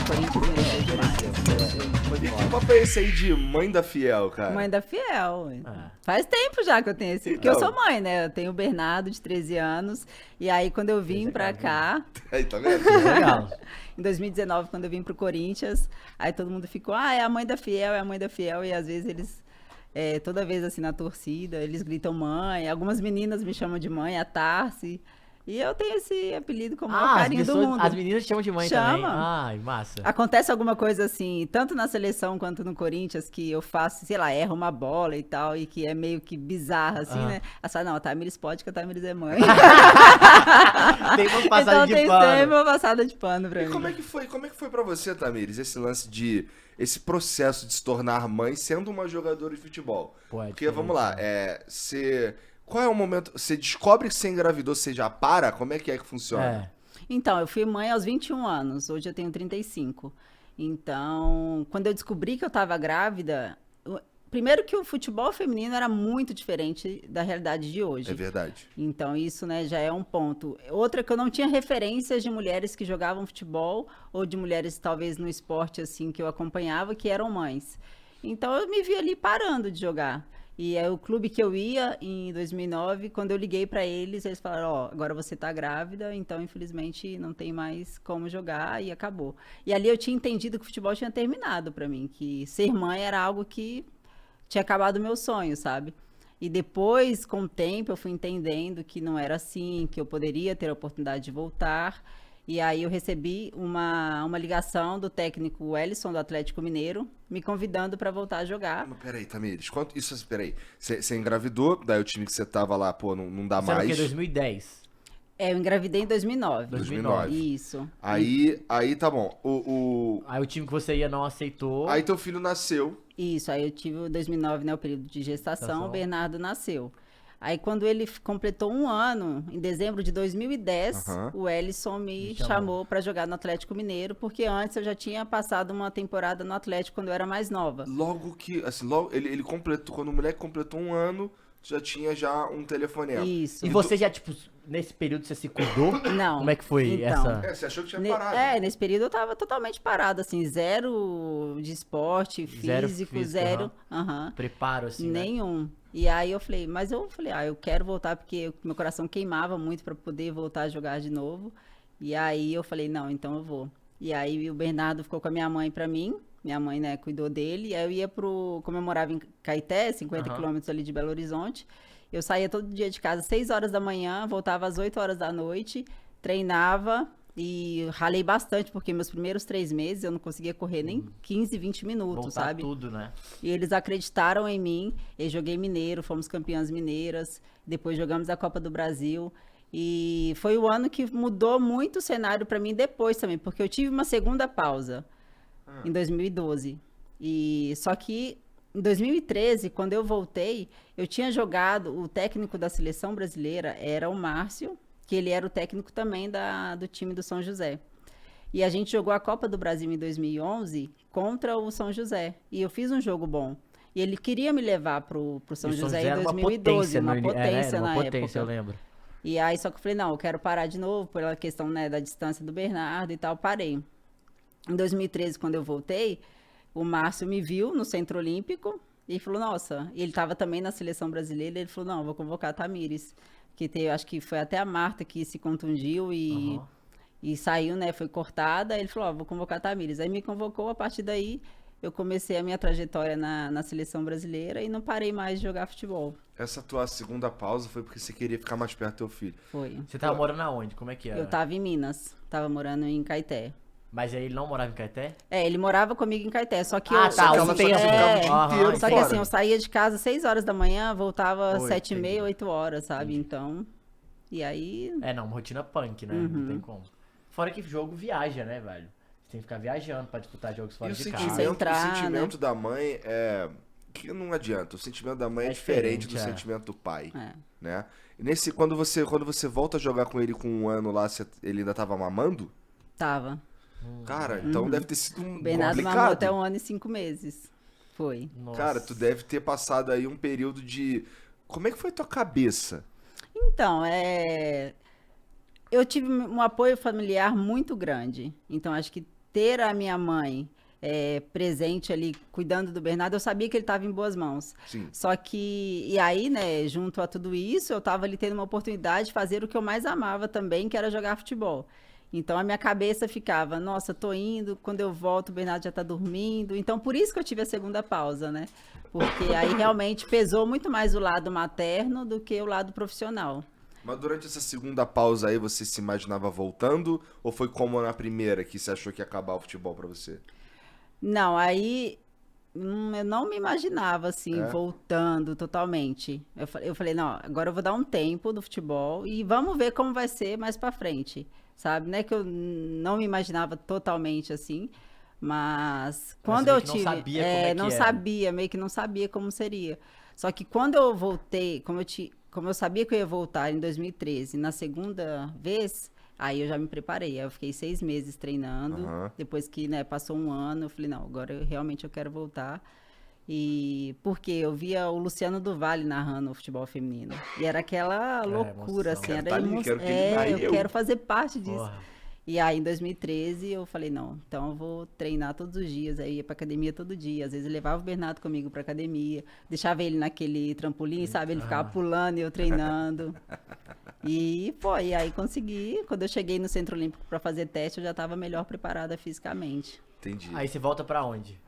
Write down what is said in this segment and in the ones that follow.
Corinthians mereceu demais. Mas que papo é esse aí de mãe da Fiel, cara? Mãe da Fiel. Faz tempo já que eu tenho esse. Porque eu sou mãe, né? Eu tenho o Bernardo, de 13 anos. E aí, quando eu vim pra cá, Aí, tá vendo? Legal. em 2019, quando eu vim pro Corinthians, aí todo mundo ficou, é a mãe da Fiel, é a mãe da Fiel. E às vezes eles, toda vez assim na torcida, eles gritam mãe. Algumas meninas me chamam de mãe, a Tarsi. E eu tenho esse apelido com o maior carinho do mundo. As meninas te chamam de mãe também. Ai, massa. Acontece alguma coisa assim, tanto na seleção quanto no Corinthians, que eu faço, sei lá, erro uma bola e tal, e que é meio que bizarra, assim, né? Aí fala, não, a Tamiris pode, que a Tamiris é mãe. Tem uma passada então de tem pano. sempre uma passada de pano pra E mim. como é que foi pra você, Tamiris, esse processo de se tornar mãe sendo uma jogadora de futebol? Porque, vamos lá, qual é o momento, você descobre que você engravidou, você já para? Como é que funciona? Então, eu fui mãe aos 21 anos, hoje eu tenho 35. Então, quando eu descobri que eu estava grávida, primeiro que o futebol feminino era muito diferente da realidade de hoje. É verdade. Então, isso, né, já é um ponto. Outra que eu não tinha referências de mulheres que jogavam futebol ou de mulheres, talvez, no esporte, assim, que eu acompanhava, que eram mães. Então, eu me vi ali parando de jogar. E é o clube que eu ia em 2009, quando eu liguei para eles, eles falaram, agora você tá grávida, então infelizmente não tem mais como jogar e acabou. E ali eu tinha entendido que o futebol tinha terminado para mim, que ser mãe era algo que tinha acabado o meu sonho, sabe? E depois, com o tempo, eu fui entendendo que não era assim, que eu poderia ter a oportunidade de voltar. E aí eu recebi uma ligação do técnico Wellison, do Atlético Mineiro, me convidando para voltar a jogar. Mas peraí, Tamiris, peraí. Você engravidou, daí o time que você tava lá, pô, não dá mais. Era o quê? 2010? Eu engravidei em 2009. 2009. Isso. Aí tá bom. Aí o time que você ia não aceitou. Aí teu filho nasceu. Isso, aí eu tive o 2009, né, o período de gestação, o Bernardo nasceu. Aí quando ele completou 1 ano, em dezembro de 2010, o Ellison me chamou para jogar no Atlético Mineiro, porque antes eu já tinha passado uma temporada no Atlético quando eu era mais nova. Logo que, assim, ele completou, quando o moleque completou 1 ano, já tinha um telefonema. Isso. E você já, tipo, nesse período você se cuidou? Não. Como é que foi Então, essa? Você achou que tinha parado. Nesse período eu tava totalmente parado, assim, zero de esporte, físico, zero. Preparo, assim, nenhum. Né? E aí eu falei, eu quero voltar porque meu coração queimava muito para poder voltar a jogar de novo. E aí eu falei, não, então eu vou. E aí o Bernardo ficou com a minha mãe para mim. Minha mãe, né, cuidou dele. E aí eu ia como eu morava em Caeté, 50 quilômetros ali de Belo Horizonte. Eu saía todo dia de casa às 6 horas da manhã, voltava às 8 horas da noite, treinava e ralei bastante, porque meus primeiros 3 meses eu não conseguia correr nem 15, 20 minutos, voltar sabe? Tudo, né? E eles acreditaram em mim, eu joguei mineiro, fomos campeãs mineiras, depois jogamos a Copa do Brasil. E foi o ano que mudou muito o cenário para mim depois também, porque eu tive uma segunda pausa em 2012. E só que em 2013, quando eu voltei, eu tinha jogado, o técnico da seleção brasileira era o Márcio, que ele era o técnico também do time do São José. E a gente jogou a Copa do Brasil em 2011 contra o São José. E eu fiz um jogo bom. E ele queria me levar pro São José em 2012, uma potência na época. Eu lembro. E aí só que eu falei, não, eu quero parar de novo, pela questão, né, da distância do Bernardo e tal, parei. Em 2013, quando eu voltei, o Márcio me viu no Centro Olímpico e falou, nossa, ele estava também na seleção brasileira, ele falou, não, vou convocar a Tamiris, que acho que foi até a Marta que se contundiu e saiu, né, foi cortada, ele falou, vou convocar a Tamiris. Aí me convocou, a partir daí eu comecei a minha trajetória na seleção brasileira e não parei mais de jogar futebol. Essa tua segunda pausa foi porque você queria ficar mais perto do teu filho. Foi. Você tava morando aonde? Como é que era? Eu tava em Minas, tava morando em Caeté. Mas aí ele não morava em Caeté? Ele morava comigo em Caeté, só que tá, ela só ficava o dia inteiro só que fora. assim, eu saía de casa às 6 horas da manhã, voltava às 7h30, entendi. 8 horas, sabe? Então, e aí... Não, uma rotina punk, né? Não tem como. Fora que jogo viaja, né, velho? Você tem que ficar viajando pra disputar jogos fora de casa. Centrar, o sentimento da mãe é... que não adianta, o sentimento da mãe é diferente do sentimento do pai, né? E quando você volta a jogar com ele com 1 ano lá, ele ainda tava mamando? Tava. Cara, então deve ter sido O Bernardo mamou até 1 ano e 5 meses. Foi. Nossa. Cara, tu deve ter passado aí um período de... Como é que foi a tua cabeça? Então, eu tive um apoio familiar muito grande. Então, acho que ter a minha mãe presente ali, cuidando do Bernardo, eu sabia que ele estava em boas mãos. Sim. Só que, e aí, né, junto a tudo isso, eu estava ali tendo uma oportunidade de fazer o que eu mais amava também, que era jogar futebol. Então, a minha cabeça ficava, nossa, tô indo, quando eu volto, o Bernardo já tá dormindo. Então, por isso que eu tive a segunda pausa, né? Porque aí realmente pesou muito mais o lado materno do que o lado profissional. Mas durante essa segunda pausa aí, você se imaginava voltando? Ou foi como na primeira, que você achou que ia acabar o futebol pra você? Não, aí eu não me imaginava assim, É? voltando totalmente. Eu falei, não, agora eu vou dar um tempo do futebol e vamos ver como vai ser mais pra frente, sabe? Não é que eu não me imaginava totalmente assim, mas quando eu tive, não sabia como é que não era. sabia, meio que não sabia como seria. Só que quando eu voltei, como eu sabia que eu ia voltar em 2013, na segunda vez, aí eu já me preparei. Aí eu fiquei 6 meses treinando. Aham. Depois que, né, passou um ano, eu falei, não, agora realmente eu quero voltar. E porque eu via o Luciano do Vale narrando o futebol feminino. E era aquela loucura, emoção. assim. Quero Era tá ali, quero que ele narre, eu quero fazer parte disso. Porra. E aí, em 2013, eu falei, não, então eu vou treinar todos os dias. Aí ia pra academia todo dia. Às vezes eu levava o Bernardo comigo pra academia. Deixava ele naquele trampolim, sabe? Ele ficava pulando e eu treinando. E foi, aí consegui. Quando eu cheguei no Centro Olímpico pra fazer teste, eu já tava melhor preparada fisicamente. Entendi. Aí você volta pra onde?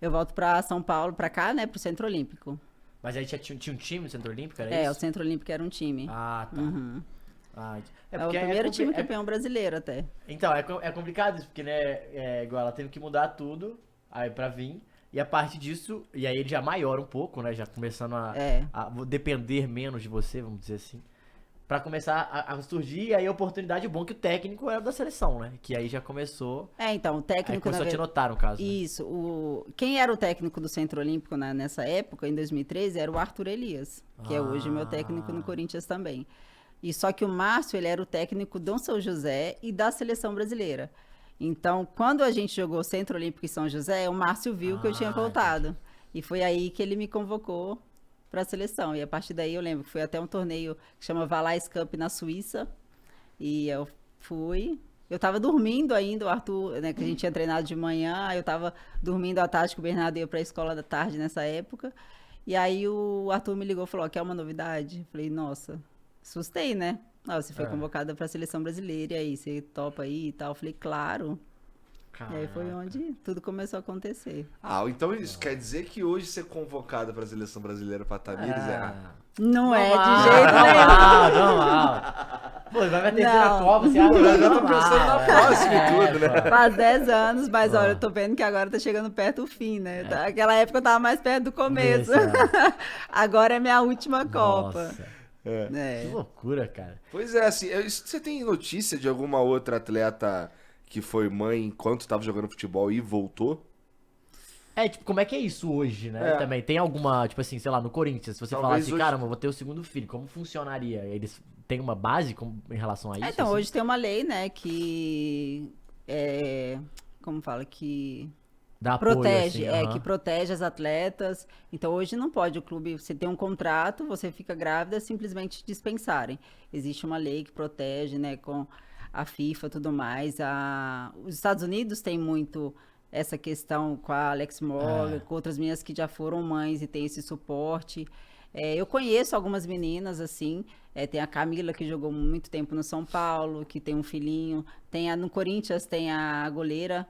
Eu volto pra São Paulo, pra cá, né, pro Centro Olímpico. Mas aí tinha um time no Centro Olímpico, era O isso? Centro Olímpico era um time. Ah, tá. Uhum. Ah, É o primeiro time campeão brasileiro até. Então, é complicado isso, porque, né, igual ela teve que mudar tudo aí pra vir. E a partir disso, e aí ele já maior um pouco, né, já começando a depender menos de você, vamos dizer assim. Pra começar a surgir, e aí a oportunidade bom que o técnico era da seleção, né? Que aí já começou. Então, o técnico. Aí começou a te notar, no caso. Né? Isso. Quem era o técnico do Centro Olímpico nessa época, em 2013, era o Arthur Elias, que é hoje meu técnico no Corinthians também. E só que o Márcio, ele era o técnico do São José e da seleção brasileira. Então, quando a gente jogou Centro Olímpico em São José, o Márcio viu que eu tinha voltado. Entendi. E foi aí que ele me convocou para a seleção. E a partir daí eu lembro que foi até um torneio que chama Valais Cup na Suíça. E eu fui. Eu tava dormindo ainda, o Arthur, né, que a gente tinha treinado de manhã, eu tava dormindo à tarde, que o Bernardo ia pra escola da tarde nessa época. E aí o Arthur me ligou e falou, quer uma novidade? Eu falei, nossa, assustei, né? Você foi convocada para a seleção brasileira, e aí você topa aí e tal? Eu falei, claro. Caraca. E aí foi onde tudo começou a acontecer. Então isso quer dizer que hoje ser convocada para a seleção brasileira para Tamires Não é de jeito nenhum. Normal. Pô, vai pra terceira Copa, você acha? Eu já tô pensando na próxima e tudo, né? Faz 10 anos, mas olha, eu tô vendo que agora tá chegando perto do fim, né? Aquela época eu tava mais perto do começo. Agora é minha última Copa. Que loucura, cara. Pois é, assim, você tem notícia de alguma outra atleta que foi mãe enquanto estava jogando futebol e voltou? Tipo, como é que é isso hoje, né? Também tem alguma, tipo assim, sei lá, no Corinthians, se você falasse, hoje... caramba, vou ter o segundo filho, como funcionaria? Eles têm uma base em relação a isso? Então, assim? hoje tem uma lei, né, que como fala, que dá protege, apoio, assim, que protege as atletas. Então, hoje não pode o clube, você tem um contrato, você fica grávida, simplesmente dispensarem. Existe uma lei que protege, né, com a FIFA e tudo mais. Os Estados Unidos tem muito essa questão com a Alex Morgan, com outras meninas que já foram mães e tem esse suporte. Eu conheço algumas meninas, assim, tem a Camila, que jogou muito tempo no São Paulo, que tem um filhinho. No Corinthians tem a goleira,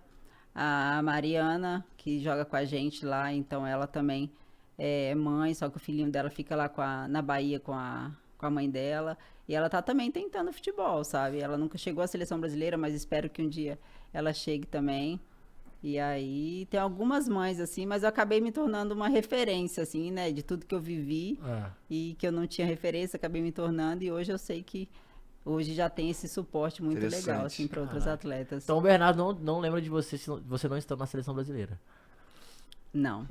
a Mariana, que joga com a gente lá, então ela também é mãe, só que o filhinho dela fica lá na Bahia com a mãe dela. E ela tá também tentando futebol, sabe? Ela nunca chegou à seleção brasileira, mas espero que um dia ela chegue também. E aí tem algumas mães, assim, mas eu acabei me tornando uma referência, assim, né? De tudo que eu vivi e que eu não tinha referência, acabei me tornando. E hoje eu sei que hoje já tem esse suporte muito legal, assim, para outros atletas. Então o Bernardo não lembra de você se você não está na seleção brasileira? Não.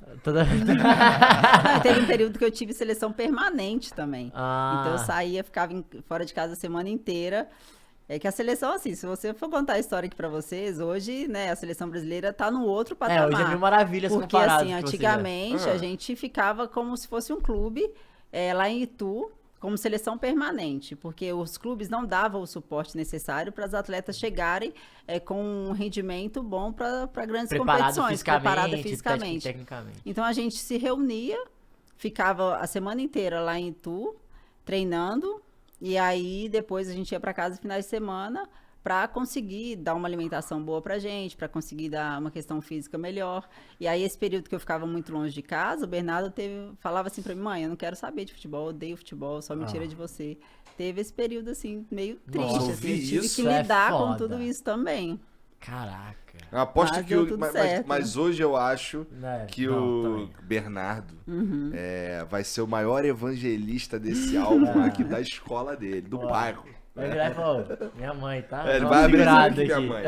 Teve um período que eu tive seleção permanente também. Então eu saía, ficava fora de casa a semana inteira. É que a seleção, assim, se você for contar a história aqui pra vocês, hoje, né, a seleção brasileira tá no outro patamar. Hoje é mil maravilhas comparado. Porque, assim, antigamente a gente ficava como se fosse um clube lá em Itu, como seleção permanente, porque os clubes não davam o suporte necessário para as atletas chegarem com um rendimento bom para grandes competições, preparada fisicamente. Tecnicamente. Então a gente se reunia, ficava a semana inteira lá em Itu, treinando, e aí depois a gente ia para casa no final de semana para conseguir dar uma alimentação boa pra gente, para conseguir dar uma questão física melhor. E aí, esse período que eu ficava muito longe de casa, o Bernardo falava assim pra mim, mãe, eu não quero saber de futebol, eu odeio futebol, só me tira de você. Teve esse período, assim, meio triste. Nossa, assim, eu tive que lidar com tudo isso também. Caraca. Eu aposto que mas hoje eu acho que o Bernardo vai ser o maior evangelista desse álbum aqui da escola dele, do bairro. Vai virar e falar, minha mãe, tá? Ele vai abrir aqui minha mãe.